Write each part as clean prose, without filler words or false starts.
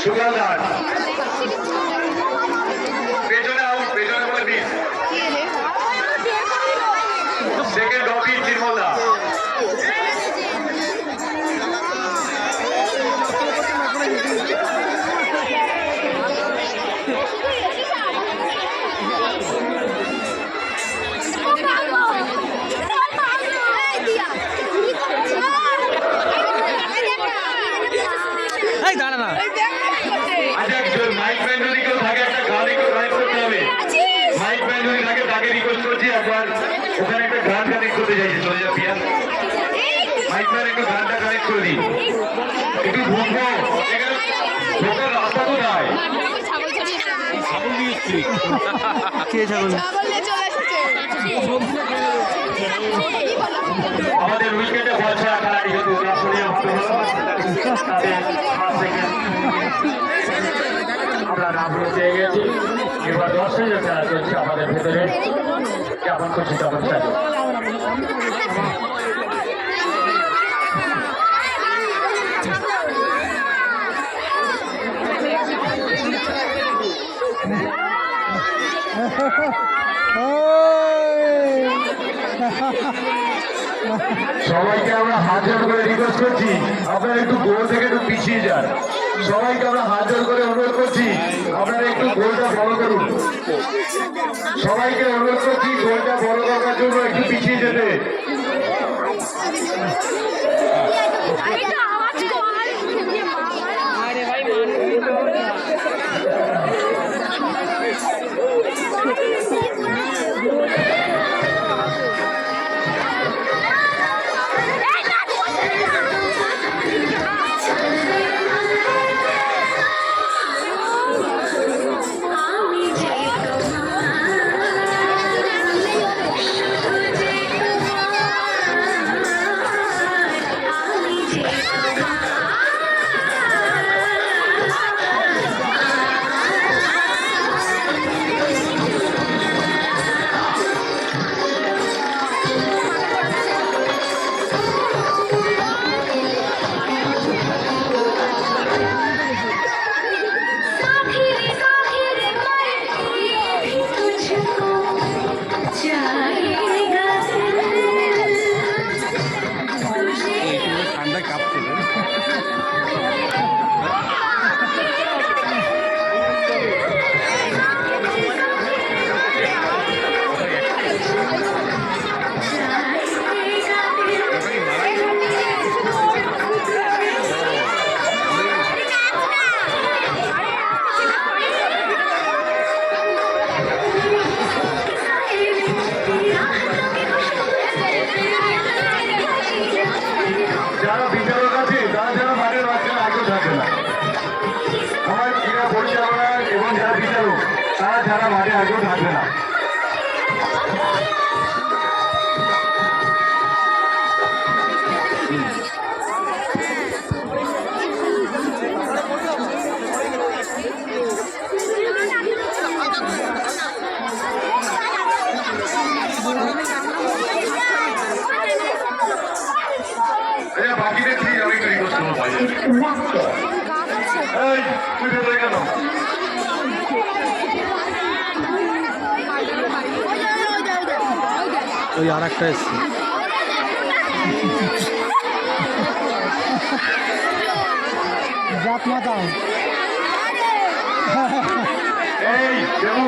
সুগাল দাস পেছনে আউট, পেছনে বলে মিস। সেকেন্ড অফিস নির্মল দা। মাইক ম্যান যদি কেউ থাকে একটা গান একটু কানেক্ট করতে হবে। মাইক ম্যান যদি থাকে তাকে রিকোয়েস্ট করছি একবার ওখানে একটা গান কানেক্ট করতে চাইছি। চলে যা পিয়া, মাইক ম্যান একটু গানটা কানেক্ট করে দিন। একটু ঢুকবো, ঢোকার রাস্তা তো নাই। আমাদের উইকেটে বল ছাড়া খেলাটি কিন্তু আমরা নাম পেয়ে গেছি। এবার 10 খেলা চলছে আমাদের ভেতরে, কেমন করছি তখন চাই। সবাইকে আমরা হাত জোড় করে রিকোয়েস্ট করছি আপনারা একটু গোল থেকে একটু পিছিয়ে যান। সবাইকে আমরা হাত জোড় করে অনুরোধ করছি আপনারা একটু গোলটা ফলো করুন। সবাইকে অনুরোধ করছি গোলটা ফলো করার জন্য একটু পিছিয়ে যেতে। যারা বিচারক আছে তারা যেন মাঠের মাঝখানে আগে থাকে না। আমার ক্রীড়া পরিচালনা এবং যারা বিচারক তারা যারা মাঠে আগেও থাকবে না। বাকিদের ঠিক আমি একটু রিকোয়েস্ট করবো ভাই, তুই ভেতরে কেন? ওই আর একটা এসছে জাত মাতা। এই দেবু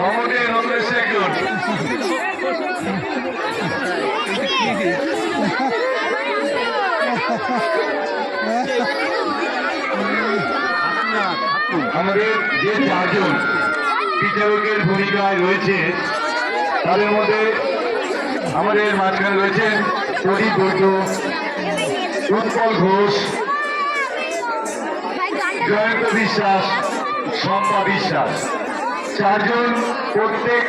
আমাদের নতুন এসছে একজন। আমাদের যে চারজন বিচারকের ভূমিকায় রয়েছে তাদের মধ্যে আমাদের মাঝখানে রয়েছেন প্রদীপ বৈদ্য, উৎপল ঘোষ, জয়ন্ত বিশ্বাস, শম্পা বিশ্বাস। চারজন প্রত্যেক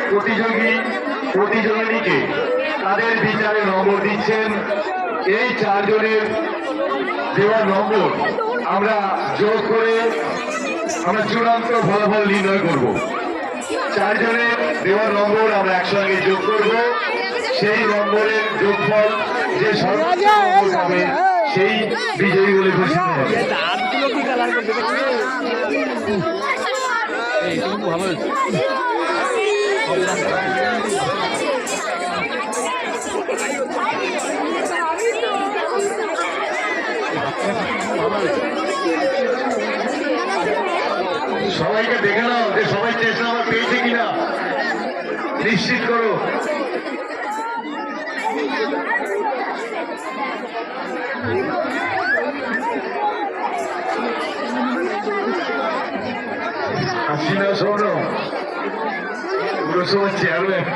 প্রতিযোগিনীকে তাদের বিচারে নম্বর দিচ্ছেন। এই চারজনের দেওয়া নম্বর আমরা যোগ করে আমরা চূড়ান্ত ফলাফল নির্ণয় করব। চারজনের দেওয়া নম্বর আমরা একসঙ্গে যোগ করব। সেই নম্বরের যোগফল যে সর্বোচ্চ নম্বর পাবে সেই বিজয়ী বলে ঘোষিত হবে। ভালো হয়েছে। সবাইকে দেখে নাও যে সবাই চেষ্টা আমার পেয়েছে কিনা নিশ্চিত করো। হাসিনা শোন পুরসভার চেয়ারম্যান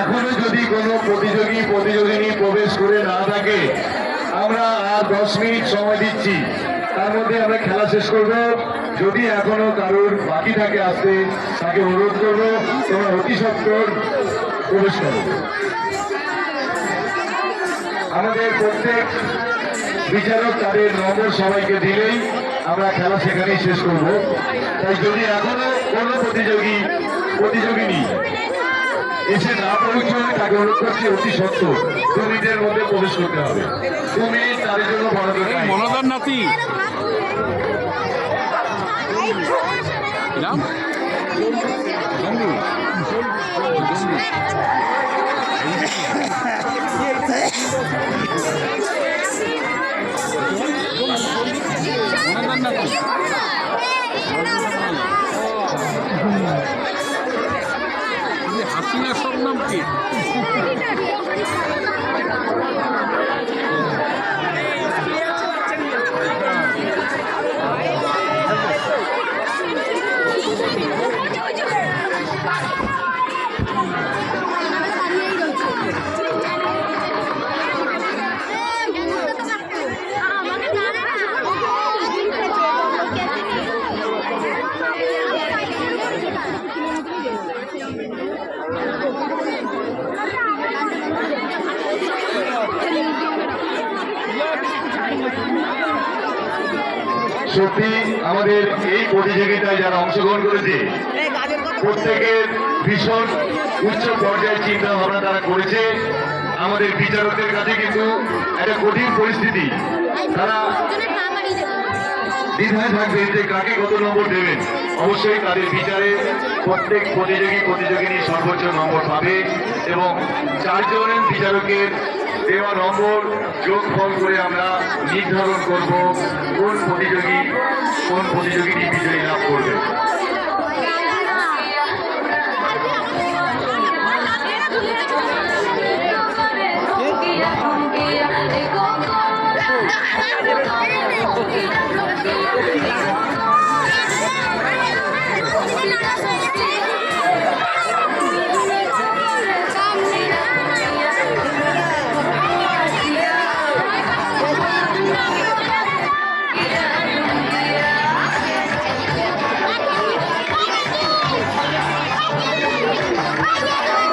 এখনো যদি কোনো প্রতিযোগিনী প্রবেশ করে না থাকে আমরা আর 10 মিনিট সময় দিচ্ছি, তার মধ্যে আমরা খেলা শেষ করব। যদি এখনো কারোর বাকি থাকে আসতে তাকে অনুরোধ করবো তোমরা অতি সত্বর প্রবেশ করো। আমাদের প্রত্যেক বিচারক তাদের নম্বর সবাইকে দিলেই আমরা খেলা সেখানেই শেষ করব। তাই যদি এখনো কোনো প্রতিযোগিনী এসে না পৌঁছয় তাকে অনুরোধ করছি অতি সত্ত্বর 2 মিনিটের মধ্যে প্রবেশ করতে হবে। 2 মিনিট তাদের জন্য মনোদার নাতি হাসিনা সব নাম কি? সত্যি আমাদের এই প্রতিযোগিতায় যারা অংশগ্রহণ করেছে প্রত্যেকের ভীষণ উচ্চ পর্যায়ের চিন্তা ভাবনা তারা করেছে। আমাদের বিচারকদের কাছে কিন্তু একটা কঠিন পরিস্থিতি। তারা দ্বিধায় থাকবে যে কাকে কত নম্বর দেবেন। অবশ্যই তাদের বিচারে প্রত্যেক প্রতিযোগিনী সর্বোচ্চ নম্বর পাবে এবং 4 জনের বিচারকের দেওয়া নম্বর যোগফল করে আমরা নির্ধারণ করব কোন প্রতিযোগিনী বিজয়ী লাভ করবে।